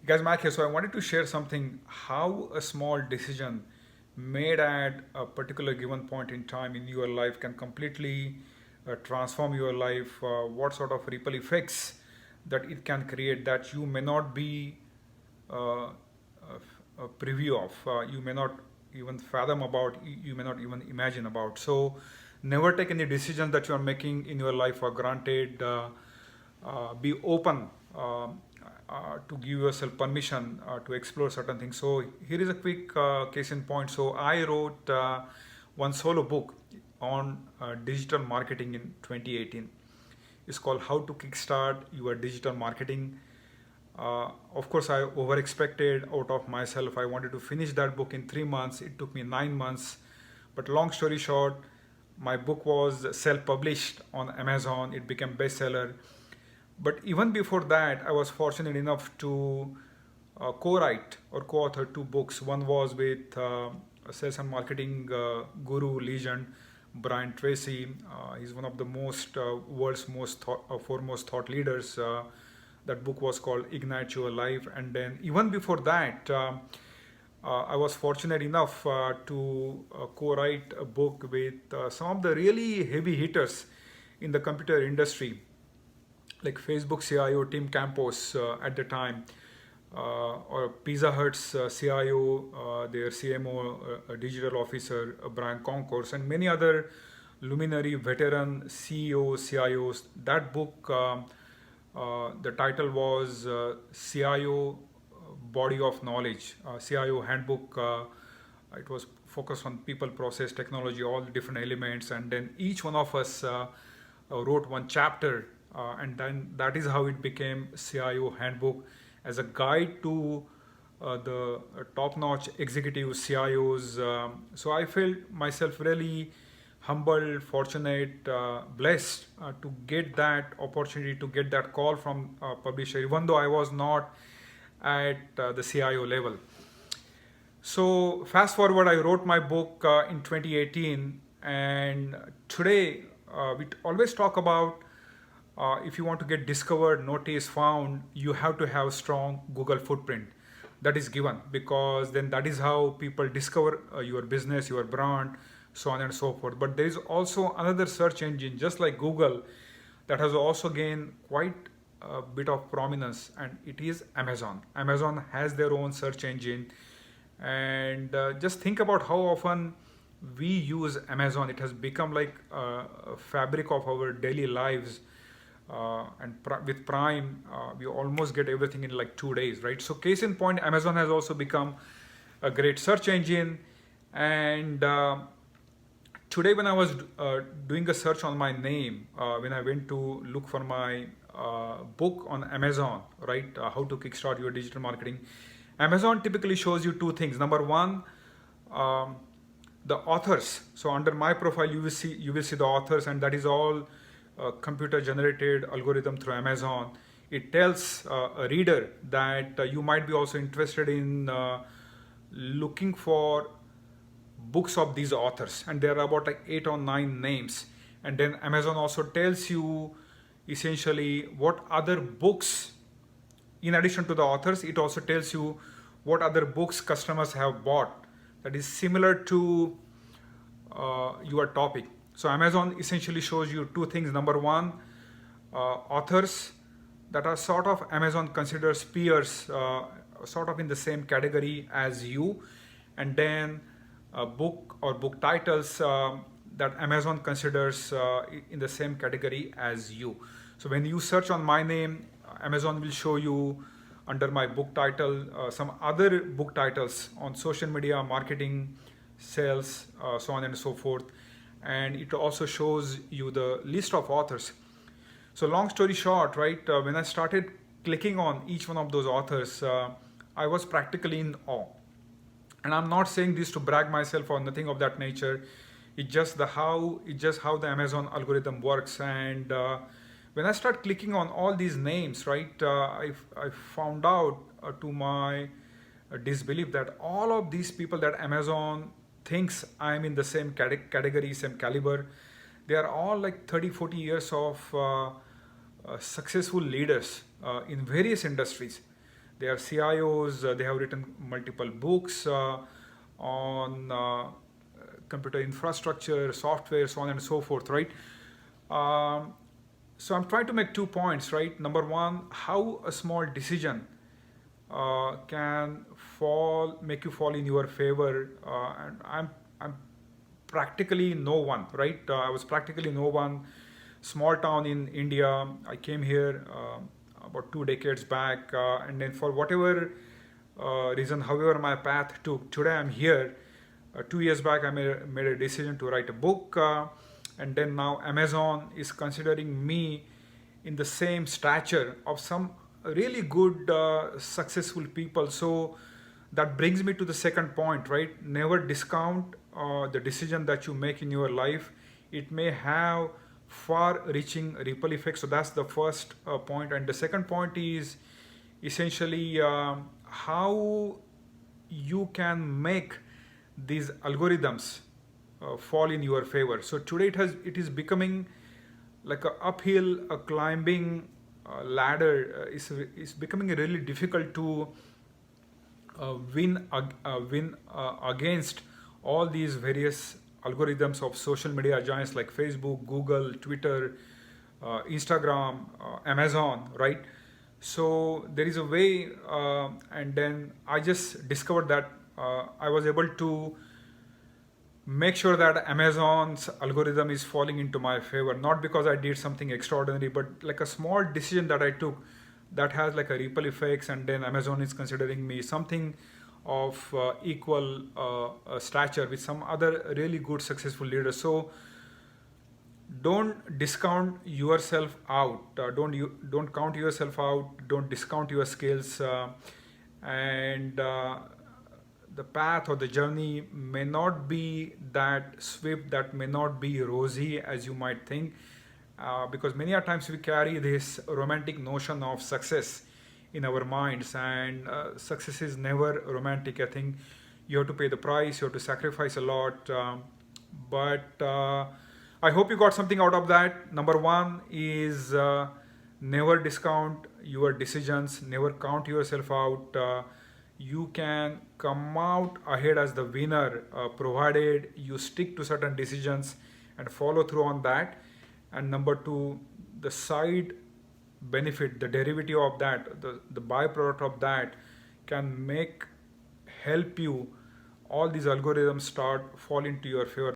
Guys, Mac here. So I wanted to share something how a small decision made at a particular given point in time in your life can completely transform your life. What sort of ripple effects that it can create that you may not be a preview of, you may not even fathom about, you may not even imagine about. So never take any decision that you are making in your life for granted. Be open to give yourself permission to explore certain things. So here is a quick case in point. So I wrote one solo book on digital marketing in 2018. It's called How to Kickstart Your Digital Marketing. Of course, I over expected out of myself. I wanted to finish that book in 3 months. It took me 9 months. But long story short, my book was self-published on Amazon. It became bestseller. But even before that, I was fortunate enough to co-write or co-author two books. One was with a sales and marketing guru legend, Brian Tracy. He's one of the most world's most foremost thought leaders. That book was called Ignite Your Life. And then even before that, I was fortunate enough to co-write a book with some of the really heavy hitters in the computer industry, like Facebook CIO Tim Campos at the time, or Pizza Hut's CIO, their CMO, digital officer Brian Concourse, and many other luminary veteran CEOs, CIOs. That book, the title was CIO Body of Knowledge, CIO Handbook. It was focused on people, process, technology, all the different elements, and then each one of us wrote one chapter, and then that is how it became CIO Handbook as a guide to the top-notch executive CIOs. So I felt myself really humbled, fortunate, blessed to get that opportunity, to get that call from a publisher, even though I was not at the CIO level. So fast forward, I wrote my book in 2018, and today we always talk about if you want to get discovered, noticed, found, you have to have strong Google footprint. That is given because then that is how people discover your business, your brand, so on and so forth. But there is also another search engine, just like Google, that has also gained quite a bit of prominence, and it is Amazon. Amazon has their own search engine, and just think about how often we use Amazon. It has become like a fabric of our daily lives. With Prime, we almost get everything in like 2 days, right? So case in point, Amazon has also become a great search engine. And today when I was doing a search on my name, when I went to look for my book on Amazon, right, how to kickstart your digital marketing, Amazon typically shows you two things. Number one, the authors. So under my profile, you will see the authors, and that is all computer generated algorithm through Amazon. It tells a reader that you might be also interested in looking for books of these authors, and there are about like 8 or 9 names. And then Amazon also tells you essentially what other books, in addition to the authors, it also tells you what other books customers have bought that is similar to your topic. So Amazon essentially shows you two things. Number one, authors that are sort of Amazon considers peers, sort of in the same category as you, and then a book or book titles that Amazon considers in the same category as you. So when you search on my name, Amazon will show you under my book title some other book titles on social media, marketing, sales, so on and so forth. And it also shows you the list of authors. So long story short, right, when I started clicking on each one of those authors, I was practically in awe. And I'm not saying this to brag myself or nothing of that nature. It's just how the Amazon algorithm works. And when I start clicking on all these names, right, I found out to my disbelief that all of these people that Amazon thinks I'm in the same category, same caliber, they are all like 30, 40 years of successful leaders in various industries. They are CIOs. They have written multiple books on computer infrastructure, software, so on and so forth, right? Um, so I'm trying to make 2 points, right? Number one, how a small decision can make you fall in your favor. And I'm practically no one, right? I was practically no one, small town in India. I came here about 2 decades back, and then for whatever reason, however my path took, today I'm here. 2 years back, I made a decision to write a book, and then now Amazon is considering me in the same stature of some really good, successful people. So that brings me to the second point, right? Never discount the decision that you make in your life. It may have far reaching ripple effects. So that's the first point. And the second point is essentially how you can make these algorithms fall in your favor. So today it is becoming like a uphill, a climbing ladder. Is becoming really difficult to win against all these various algorithms of social media giants like Facebook, Google, Twitter, Instagram, Amazon, right? So there is a way, and then I just discovered that I was able to make sure that Amazon's algorithm is falling into my favor, not because I did something extraordinary, but like a small decision that I took that has like a ripple effects, and then Amazon is considering me something of equal stature with some other really good successful leaders. So don't discount yourself out. Don't count yourself out. Don't discount your skills, and the path or the journey may not be that swift, that may not be rosy as you might think, because many a times we carry this romantic notion of success in our minds, and success is never romantic. I think you have to pay the price, you have to sacrifice a lot, but I hope you got something out of that. Number one is never discount your decisions, never count yourself out. You can come out ahead as the winner, provided you stick to certain decisions and follow through on that. And number two, the side benefit, the derivative of that, the byproduct of that can help you all these algorithms start fall into your favor.